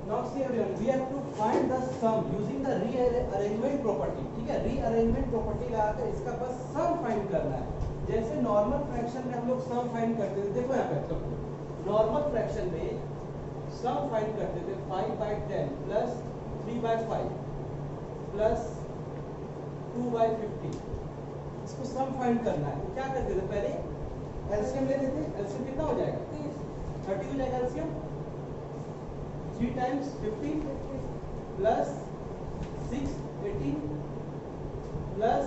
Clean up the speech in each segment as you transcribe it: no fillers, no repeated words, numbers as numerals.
Now see everyone, we have to find the sum using the rearrangement property. ठीक है, rearrangement property लगाकर इसका बस sum find करना है। जैसे नॉर्मल फ्रैक्शन में हम लोग sum find करते थे, देखो यहाँ पे नॉर्मल फ्रैक्शन में sum find करते थे 5/10 प्लस 3/5 प्लस 2/50। इसको sum find करना है तो क्या करते थे, पहले एलसीएम लेते थे। एलसीएम कितना हो जाएगा, 30 हो जाएगा एलसीएम। 3 times 15 plus 6 18 plus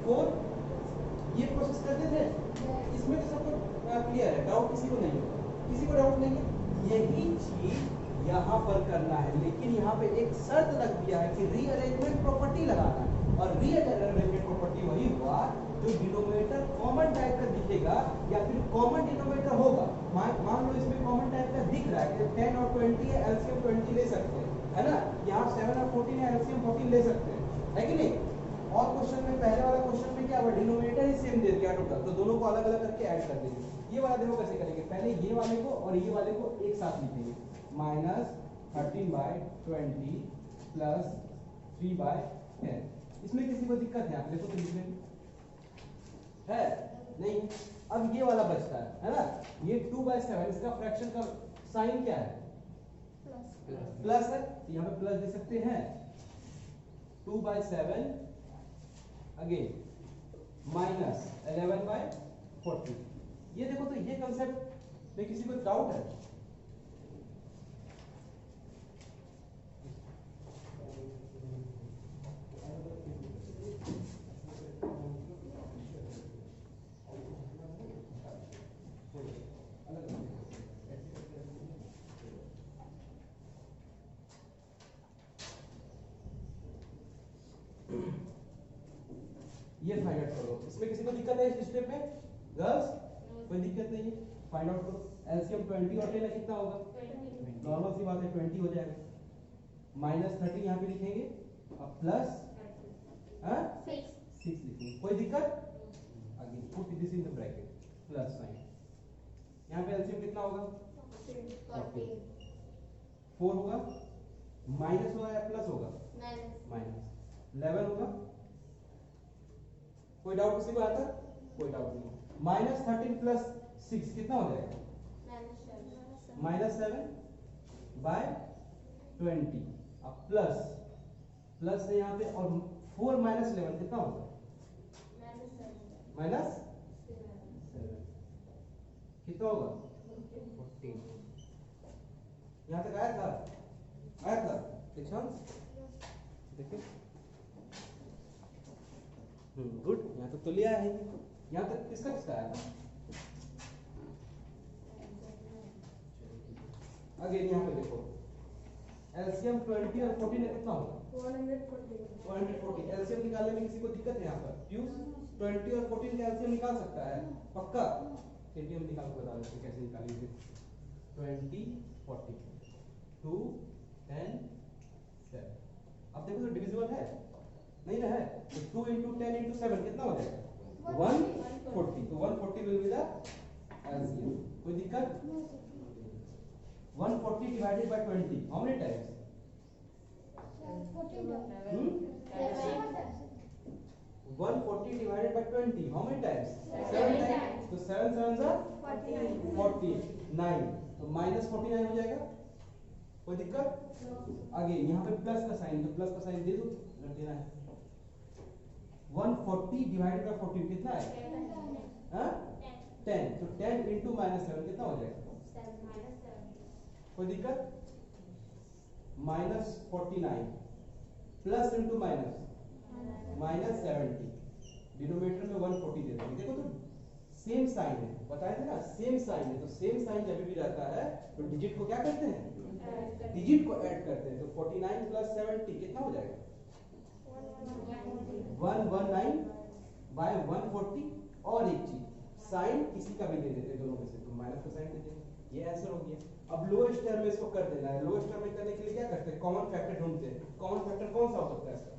4, ये प्रोसेस करते थे। इसमें तो सबको क्लियर है, डाउट किसी को नहीं है, किसी को डाउट नहीं है। यही चीज यहाँ पर करना है, लेकिन यहाँ पे एक शर्त रख दिया है कि रीअरेंजमेंट प्रॉपर्टी लगाना है। और रीअरेंजमेंट प्रॉपर्टी वही हुआ जो डिनोमिनेटर कॉमन टाइप का दिखेगा या फिर कॉमन डिनोमिनेटर होगा। मान लो इसमें कॉमन टाइप का दिख रहा है कि 10 और 20 है, एलसीएम 20 ले सकते हैं, है ना। यहाँ 7 और 14 है, एलसीएम 14 ले सकते हैं, है कि नहीं। और क्वेश्चन में पहले वाला क्वेश्चन में क्या हुआ, डिनोमिनेटर ही सेम दे दिया टोटल, तो दोनों को अलग अलग करके ऐड कर देंगे। ये वाला देखो कैसे करेंगे, पहले ये वाले को और ये वाले को एक साथ लिखेंगे, -13/20 प्लस 3/10। इसमें किसी को दिक्कत है, आप देखो तो लिखने में है नहीं। अब ये वाला बचता है ना, ये 2/7, इसका फ्रैक्शन का साइन क्या है, प्लस है, यहाँ पे प्लस दे सकते हैं। 2/7 अगेन माइनस 11/40। ये देखो तो ये कंसेप्ट में किसी को डाउट है, ये फाइंड आउट करो। इसमें किसी को दिक्कत है इस स्टेप में, गर्ल्स कोई दिक्कत नहीं है, फाइंड आउट करो। एलसीएम 20 और 10 है, कितना होगा, नॉर्मल सी बात है 20 हो जाएगा। -13 यहाँ पे लिखेंगे, अब प्लस 6 लिखेंगे, कोई दिक्कत। Again put this in the bracket, plus sign. यहाँ पे एलसीएम कितना होगा, 4 होगा, माइनस होगा या प्लस होगा, माइनस 11 होगा। कोई डाउट किसी को आता, कोई डाउट नहीं। -13 प्लस 6 कितना हो जाएगा, -7/20। अब प्लस है यहाँ पे, और 4 - 11 कितना होगा, -7 कितना होगा, 14। यहाँ तक आया था देखिए, गुड। यहाँ तक तो लिया है, यहाँ तक किसका आया था। अगेन यहाँ पे देखो, एलसीएम 20 और 14 में कितना होगा, 140। एलसीएम निकालने में किसी को दिक्कत है यहाँ पर, प्यूज 20 और 14 का एलसीएम निकाल सकता है पक्का। एटीएम निकाल के बता देते कैसे निकालेंगे। 20 40 2 10 7। अब देखो तो डिविजिबल है नहीं ना, है तो 2 × 10 × 7 कितना हो जाएगा, 140। तो 140 विल बी द एलसीएम। कोई दिक्कत, 140 divided by 20 how many times, 140 divided by 20 how many times, 7 times. तो 7 7 जा 49, तो -49 हो जाएगा। कोई दिक्कत। आगे यहाँ पे प्लस का साइन, तो प्लस का साइन दे दो, रख देना है। 140 डिवाइडेड बाय 14 कितना है, 10। तो 10 × -7 कितना हो जाएगा, कोई दिक्कत। -49 प्लस इंटू माइनस -70, डिनोमिनेटर में 140 दे देंगे। देखो तो सेम साइन है, बताए थे ना सेम साइन है, तो सेम साइन जब भी रहता है तो डिजिट को क्या करते हैं, डिजिट को ऐड करते हैं। तो 49 + 70 कितना हो जाएगा, 119/140। और एक चीज, साइन किसी का भी दे देते हैं दोनों में से, तो माइनस का साइन दे देंगे। ये आंसर हो गया। अब लोएस्ट टर्म में इसको कर देना है। लोएस्ट टर्म में करने के लिए क्या करते हैं, कॉमन फैक्टर ढूंढते हैं। कॉमन फैक्टर कौन सा हो सकता है इसका,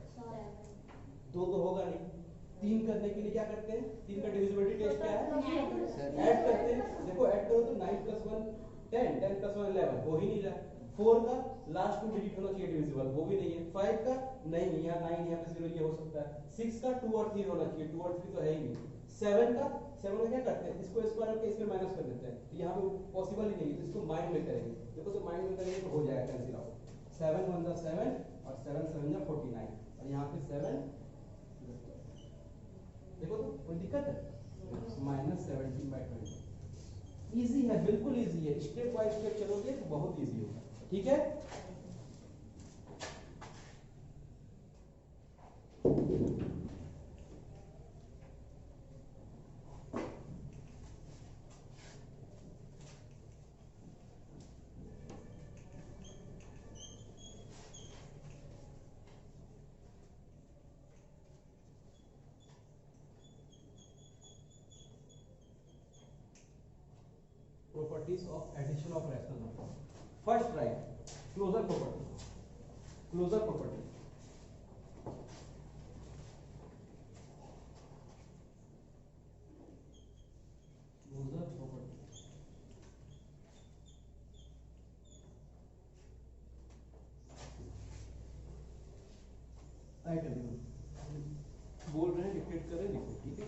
2 तो होगा नहीं। 3 करने के लिए क्या करते हैं, 3 का डिविजिबिलिटी टेस्ट क्या है, ऐड करते हैं। देखो ऐड करो तो 9 + 1 10, 10 + 1 11, हो ही नहीं रहा। 4 का लास्ट 2 डिजिट होना चाहिए डिविजिबल, वो भी नहीं है। 5 का नहीं, यहाँ 9 यहाँ पे 0 ये हो सकता है। 6 का 2 और 3 होना चाहिए, 2 और 3 तो है ही नहीं। 7 का क्या करते हैं, इसको स्क्वायर करके इसमें माइनस कर देते हैं, तो यहाँ पे पॉसिबल ही नहीं है, तो इसको माइंड में करेंगे। देखो तो माइंड में करेंगे तो हो जाएगा कैंसिल आउट। 7 1 जा 7 और 7 7 जा 49 और यहाँ पे 7 देखो तो कोई दिक्कत है, -17/20। इजी है, बिल्कुल इजी है, स्टेप बाय स्टेप चलोगे तो बहुत इजी होगा। ठीक है, properties of addition of rational number. First write closure property. Closure property. Closure property. Write everyone. बोल रहे हैं, डिक्टेट कर रहे हैं, लिखो। ठीक है,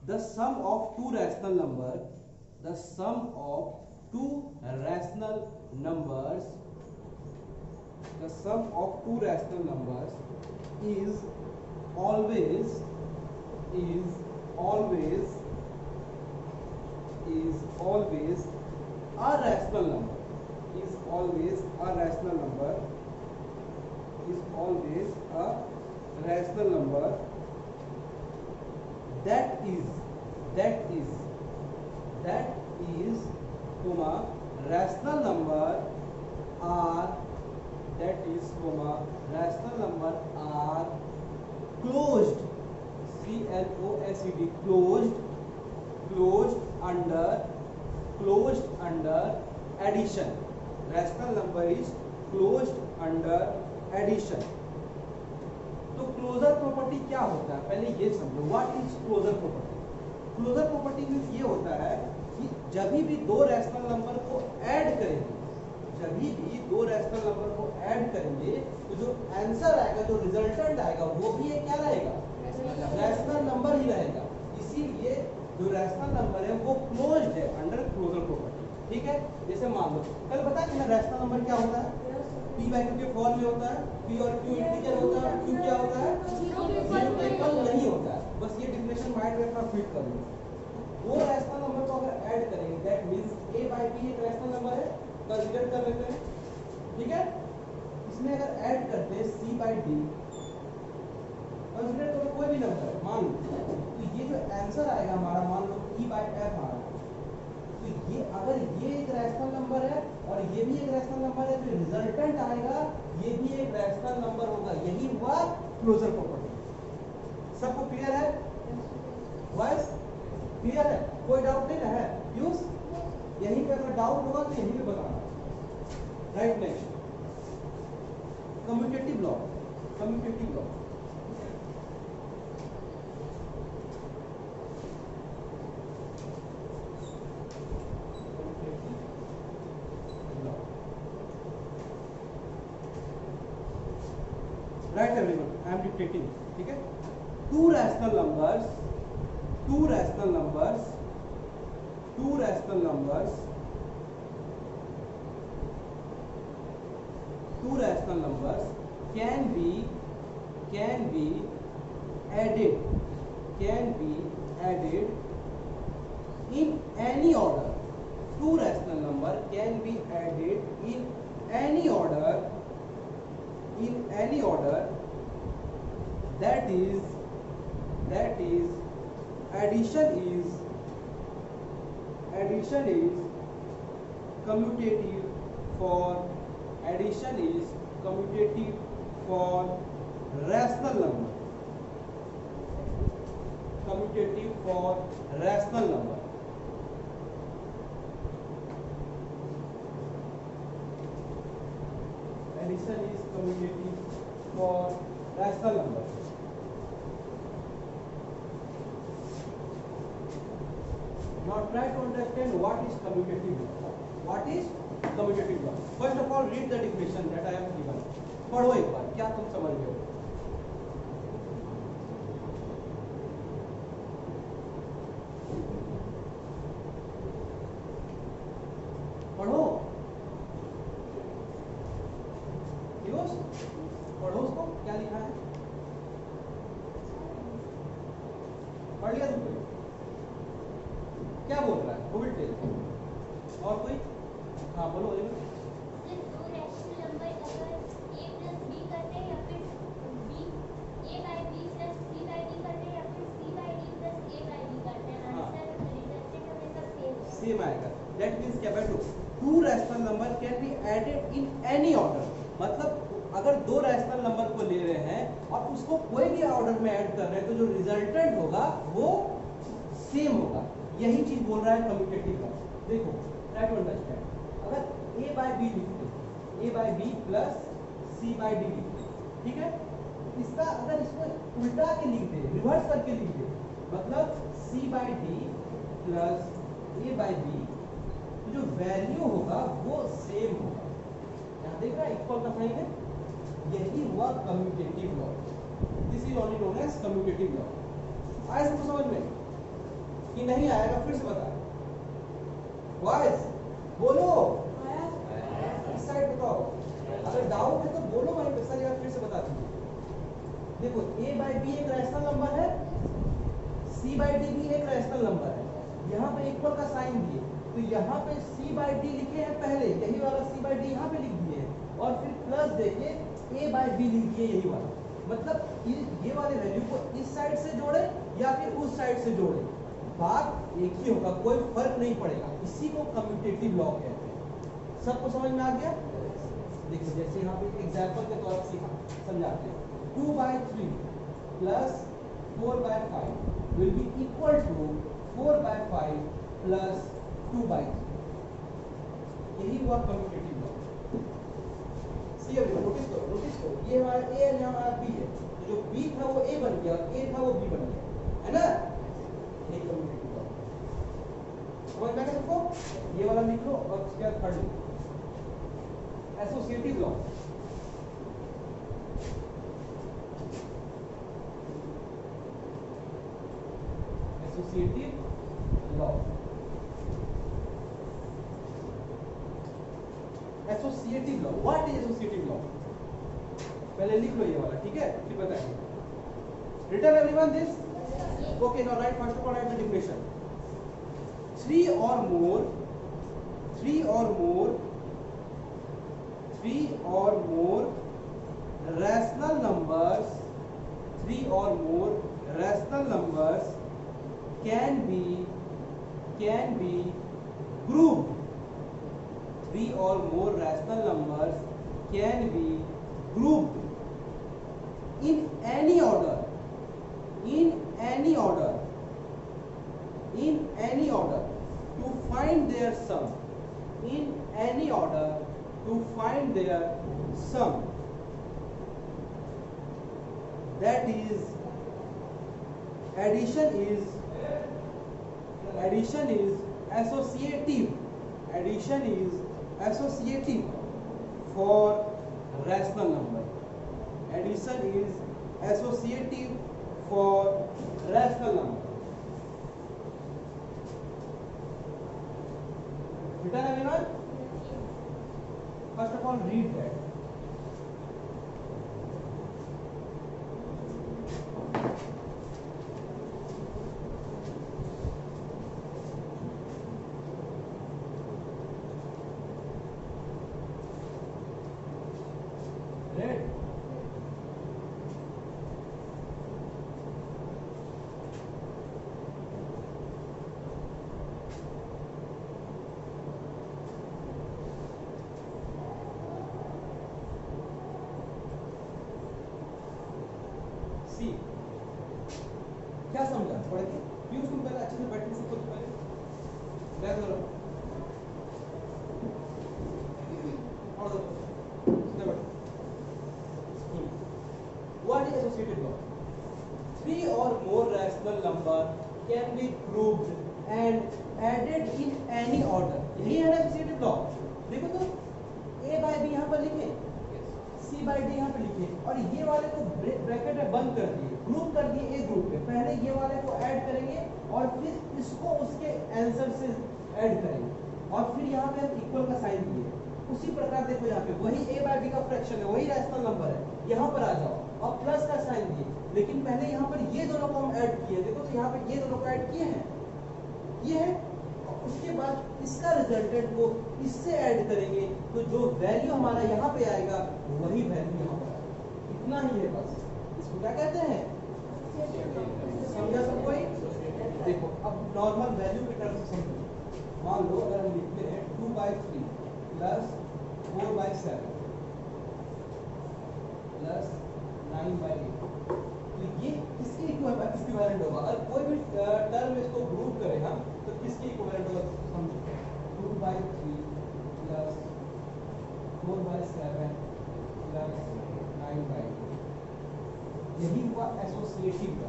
the sum of two rational number, the sum of two rational numbers, the sum of two rational numbers is always a rational number, is always a rational number, is always a rational number, that is comma rational number are, that is comma rational number are closed, closed, closed under addition. Rational number is closed under addition. तो closure property क्या होता है, पहले ये समझो। What is closure property? Closure property means ये होता है कि जब भी दो रैशनल नंबर को ऐड करेंगे, जब भी दो रैशनल नंबर को ऐड करेंगे तो जो आंसर आएगा, जो रिजल्टेंट आएगा, वो भी एक क्या रहेगा, रैशनल नंबर ही रहेगा। इसीलिए जो रैशनल नंबर है वो क्लोज्ड है अंडर क्लोजर प्रॉपर्टी। ठीक है, जैसे मान लो कल बताया कि रैशनल नंबर क्या होता है, p/q के फॉर्म में होता है, p और q इंटीजर होता है, q क्या होता है, 0 के इक्वल नहीं होता है। बस ये डिफिनेशन माइंड में अपना फिट कर लो। वो रैशनल नंबर को अगर ऐड करेंगे, दैट मींस a/b एक रैशनल नंबर है, कंसीडर कर लेते हैं। ठीक है, इसमें अगर ऐड करते हैं c/d, कंसीडर करो कोई भी नंबर है, मान लो, तो ये जो आंसर आएगा हमारा, मान लो e/f आ रहा है, तो ये अगर ये एक रैशनल नंबर है और ये भी एक रैशनल नंबर है, तो रिजल्टेंट आएगा ये भी एक रैशनल नंबर होगा। यही हुआ क्लोजर प्रॉपर्टी। सबको क्लियर है? वॉइस क्लियर है? कोई डाउट नहीं है? यूज यहीं पे अगर डाउट होगा तो यहीं पे बताना। Right, next commutative law. Commutative law right everyone, I am dictating. ठीक है, two rational numbers can be added in any order. Two rational number can be added in any order, that is addition is commutative for rational number, commutative for rational number. Addition is commutative for rational number. Now try to understand what is commutative. What is commutative law. First of all read the definition that I have given. पढ़ो एक बार, क्या तुम समझ गए हो? पढ़ो पीयूष, पढ़ो उसको, क्या लिखा है? पढ़ लिया तुमने? क्या बोल रहा है? Will tell. और कोई? हाँ बोलो बोलो। दो रैशनल नंबर अगर a प्लस b करते हैं या फिर a by b plus c by d करते हैं या फिर c by d plus a by b करते हैं, आंसर रिजल्टेंट हमेशा सेम आएगा। दैट मींस क्या बेटो, two rational number can be added in any order. मतलब अगर दो रैशनल नंबर को ले रहे हैं और उसको कोई भी ऑर्डर में ऐड कर रहे हैं तो जो रिजल्टेंट होगा वो सेम होगा। यही चीज बोल रहा है कम्यूटेटिव लॉ। देखो ट्राई टू अंडरस्टैंड। अगर a बाय b लिखते, a by b plus c by d लिखते, ठीक है? इसका अगर इसको उल्टा के लिख दे, रिवर्स करके लिख दे, मतलब c by d plus a by b, तो जो वैल्यू होगा वो सेम होगा। यहाँ देख रहा है इक्वल का साइन है, यही हुआ commutative law. This is only known as commutative law. आया सबको समझ में कि नहीं आएगा? फिर से बता। बॉयज बोलो, इस साइड बताओ। अगर डाउट है तो बोलो, वहीं पे सर यार फिर से बता दीजिए। देखो a बाय b एक रैशनल नंबर है, c बाय d भी एक रैशनल नंबर है। यहाँ पे इक्वल का साइन दिए तो यहाँ पे c बाय d लिखे हैं पहले, यही वाला c बाय d यहाँ पे लिख दिए हैं, और फिर प्लस देके a बाय b लिख दिए यही वाला। मतलब ये वाले वैल्यू को इस साइड से जोड़े या फिर उस साइड से जोड़े, बात एक ही होगा, कोई फर्क नहीं पड़ेगा। इसी को कम्यूटेटिव लॉ कहते हैं। सबको समझ में आ गया? देखो जैसे यहाँ पे एग्जाम्पल के तौर पर सीखा समझाते हैं। 2 by 3 plus 4 by 5 will be equal to 4 by 5 plus 2 by 3। यही हुआ कम्यूटेटिव लॉ। सी अब नोटिस करो, ये हमारा a है, यहाँ हमारा b है, तो जो b था वो a बन गया, a था वो b बन गया, है ना? ये कम्यूटेटिव लॉ समझ में आ गया सबको? ये वाला लिख लो और उसके बाद थर्ड लिखो, associative law. Associative law, associative law. What is associative law? पहले लिख लो ये वाला, ठीक है? फिर बताएंगे। Written everyone this? Okay, now write first of all write the definition. Three or more rational numbers, three or more rational numbers can be grouped. Three or more rational numbers can be grouped in any order. In any order to find their sum. In any order to find their sum. That is, addition is associative. Addition is associative for rational number. Addition is associative for rational number. Written everyone? First of all read that. Read. सी क्या समझा पढ़ के? Use तुम पहले अच्छे से बैठने सीखो, तो पहले बैठ करो और सीधे बैठो। What is associative law? Three or more rational number can be grouped and added in any order. यही है associative law। देखो तो a बाय b यहाँ पर लिखे, c बाय d यहाँ पे लिखे, और ये वाले को ब्रैकेट में बंद कर दिए, ग्रुप कर दिए एक ग्रुप में। पहले ये वाले को ऐड करेंगे और फिर इसको उसके आंसर से ऐड करेंगे, और फिर यहाँ पे हम इक्वल का साइन दिए। उसी प्रकार देखो यहाँ पे वही a बाय b का फ्रैक्शन है, वही रैशनल नंबर है, यहाँ पर आ जाओ और प्लस का साइन दिए, लेकिन पहले यहाँ पर ये दोनों को हम ऐड किए। देखो तो यहाँ पे ये दोनों को ऐड किए हैं, ये है, और उसके बाद इसका रिजल्टेंट को इससे ऐड करेंगे, तो जो वैल्यू हमारा यहाँ पे आएगा वही वैल्यू यहाँ पर आएगा। इतना ही है बस। इसको क्या कहते हैं, समझा सब कोई? देखो अब नॉर्मल वैल्यू की टर्म्स समझो। मान लो अगर हम लिखते हैं 2/3 प्लस 4/7 प्लस 9/8, तो ये किसके इक्विवेलेंट होगा? अगर कोई भी टर्म इसको ग्रुप करें हम, तो किसके इक्विवेलेंट होगा समझो। 2/3 प्लस 4/7 प्लस 9/8, यही हुआ एसोसिएटिव का।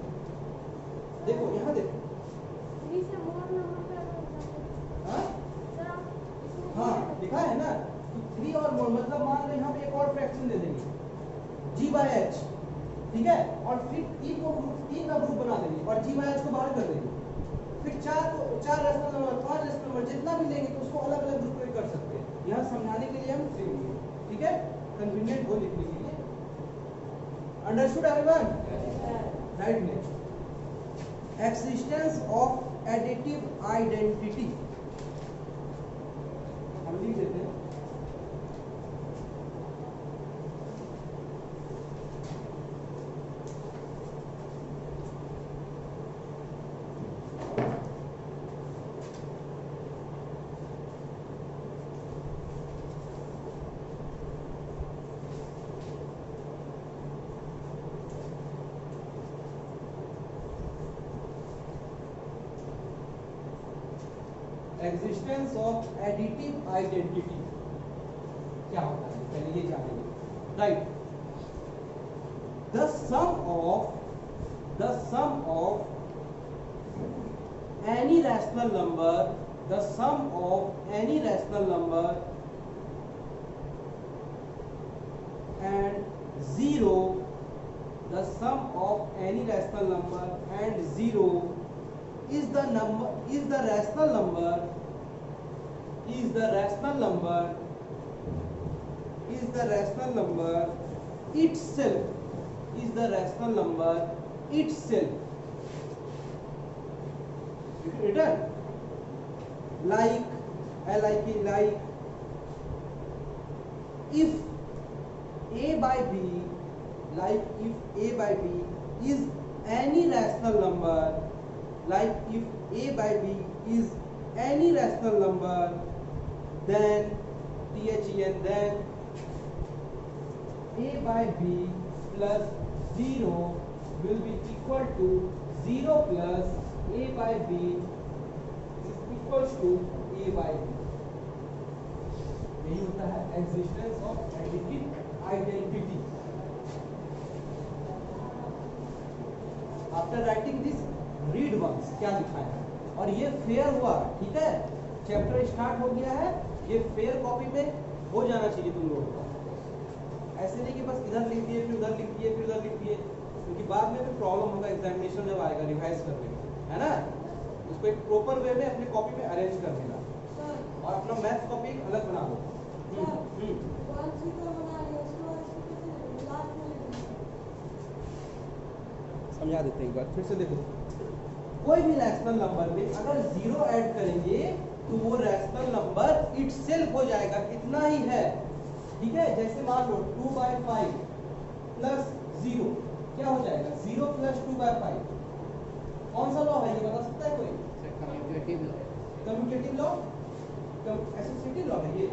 देखो यहाँ देखो, हाँ लिखा है ना, तो 3 और मोर मतलब मान लो यहाँ पे एक और फ्रैक्शन दे देंगे g/h, ठीक है, और फिर 3 का ग्रुप बना देंगे और g/h को बाहर कर देंगे। फिर 4 रैशनल नंबर, 5 रैशनल नंबर जितना भी लेंगे तो उसको अलग अलग ग्रुप में कर सकते हैं। यहाँ समझाने के लिए हम सेम लिए, ठीक है, कन्वीनियंट हो लिखने के लिए। Understood everyone? Right. Next, existence of additive identity. हम लिख देते हैं एक्सिस्टेंस ऑफ एडिटिव आइडेंटिटी क्या होता है, पहले ये जानेंगे। Right, the sum of any rational number, the sum of any rational number and zero, the sum of any rational number and zero is the rational number itself, written like if a by b, like if a by b is any rational number, like if a by b is any rational number, then then a by b plus 0 will be equal to 0 plus a by b is equals to a by b। यही होता है existence of additive identity. After writing this read once क्या लिखा है, और ये fair हुआ, ठीक है, चैप्टर स्टार्ट हो गया है, ये फेयर कॉपी में हो जाना चाहिए तुम लोगों को। ऐसे नहीं कि बस इधर लिख दिए फिर उधर लिख दिए फिर उधर लिख दिए, क्योंकि बाद में भी प्रॉब्लम होगा एग्जामिनेशन जब आएगा रिवाइज करने में, है ना। उसको एक प्रॉपर वे में अपनी कॉपी में अरेंज कर देना और अपना मैथ कॉपी अलग बना लो। समझा देते हैं एक बार फिर से। देखो, कोई भी रैशनल नंबर में अगर 0 ऐड करेंगे तो वो रैशनल नंबर इटसेल्फ हो जाएगा, इतना ही है, ठीक है। जैसे मान लो 2/5 प्लस 0 क्या हो जाएगा, 0 प्लस 2/5। कौन सा लॉ है ये बता सकता है कोई? कम्यूटेटिव लॉ, एसोसिएटिव लॉ है ये,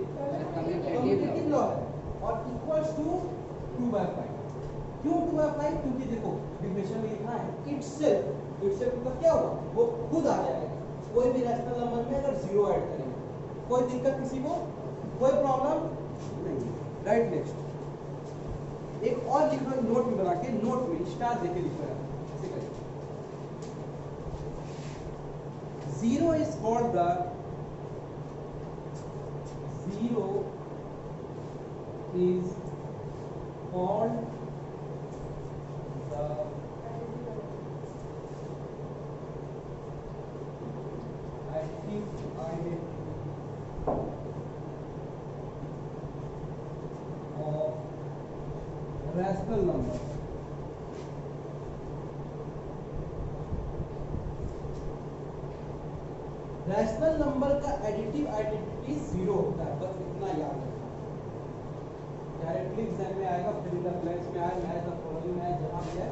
कम्यूटेटिव लॉ है, और इक्वल्स टू 2/5। क्यों 2/5? क्योंकि देखो डिफिनेशन में लिखा है इटसेल्फ मतलब क्या होगा, वो खुद आ जाएगा। कोई भी रैशनल नंबर में अगर 0 ऐड करेंगे, कोई दिक्कत किसी को, कोई प्रॉब्लम नहीं। राइट। नेक्स्ट, एक और लिखो नोट में बना के, नोट में स्टार देके लिखना है, ऐसे करें। 0 is called the 0 is called the additive identity of rational number. Rational number का एडिटिव आइडेंटिटी जीरो होता है, बस इतना याद रखना। डायरेक्टली एग्जाम में आएगा, फिर इन द ब्लैंक्स में आएगा, मैच द फॉलोइंग में जहां भी है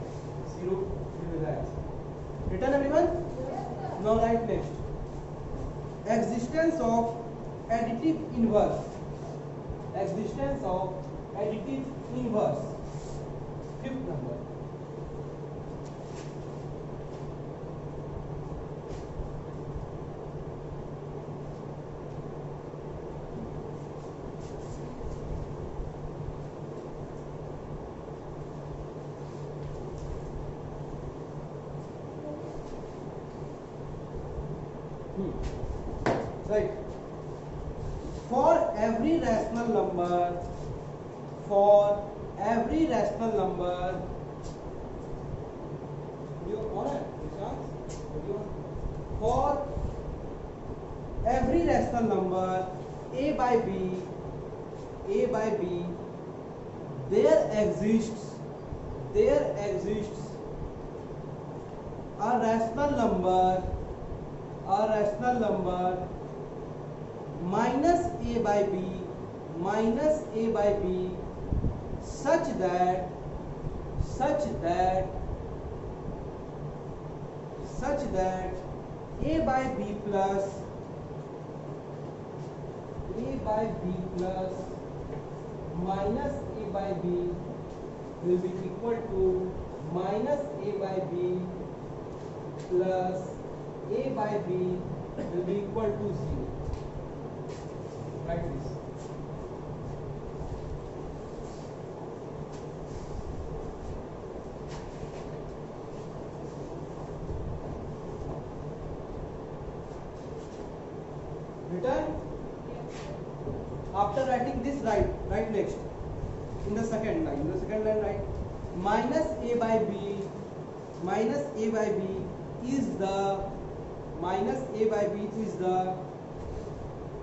जीरो फिर जाएगा। Written everyone? Now write next, existence of additive inverse, existence of additive inverse, fifth number. Right. For every rational number, video on it, video. For every rational number a by b, there exists a rational number minus a by b such that a by b plus minus a by b will be equal to minus a by b plus a by b will be equal to 0. Write this. Written? After writing this, write next. In the second line, write minus a by b is the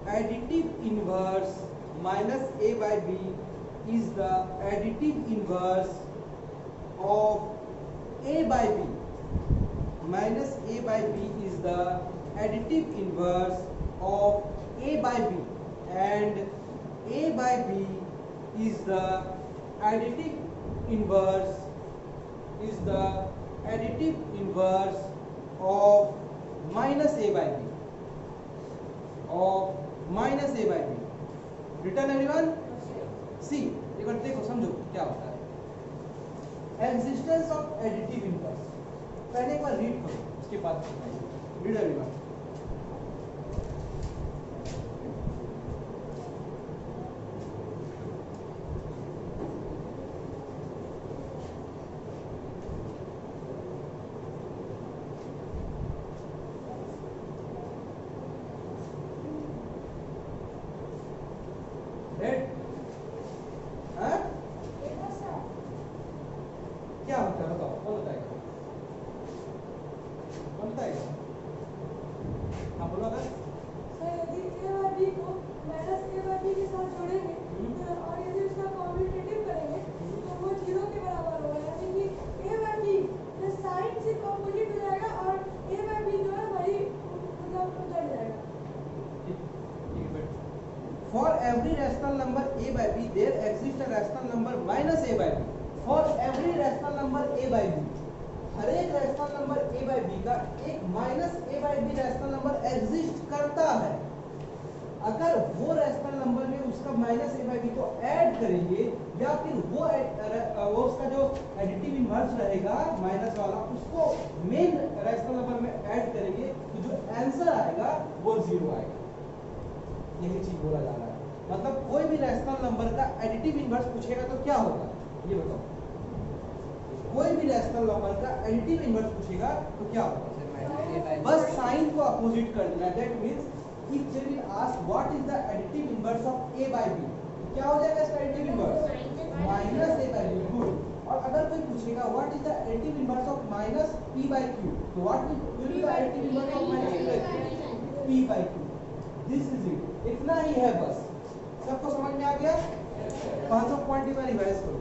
additive inverse of a by b. Minus a by b is the additive inverse of a by b, and a by b is the additive inverse of minus a by b. Written everyone? See, एक बार देखो, समझो क्या होता है existence of additive inverse. पहले एक बार read करो, उसके बाद रीड एवरीवन। क्या होता है बताओ, कौन बताएगा? हाँ बोलो। अगर सर यदि a और b को माइनस a by b के साथ जोड़ेंगे और यदि उसका कॉम्यूटेटिव करेंगे तो वो 0 के बराबर होगा, यानी कि a by b plus sign से कॉम्पोजिट हो जाएगा और a by b जो है वही मतलब उधर जाएगा। For every rational number a by b, there exists a rational number minus a by b. For every rational number a by b, हर एक rational number a by b का एक minus a by b rational number exist करता है। अगर वो rational number में उसका minus a by b को ऐड करेंगे या फिर वो उसका जो एडिटिव इनवर्स रहेगा माइनस वाला, उसको मेन रैशनल नंबर में ऐड करेंगे तो जो आंसर आएगा वो 0 आएगा। यही चीज बोला जा रहा है। मतलब कोई भी रैशनल नंबर का एडिटिव इनवर्स पूछेगा तो क्या होगा ये बताओ। कोई भी रैशनल नंबर का एडिटिव इनवर्स पूछेगा तो क्या होगा? बस साइन को अपोजिट कर देना। That means if they will ask what is the additive inverse of a by b, क्या हो जाएगा इसका additive inverse minus A by B. Good. और अगर कोई पूछेगा what is the additive inverse of minus P by Q, तो what will be the additive inverse of minus P by Q. This is it, इतना ही है बस। सबको समझ में आ गया? 500 पॉइंट एक बार रिवाइज करो।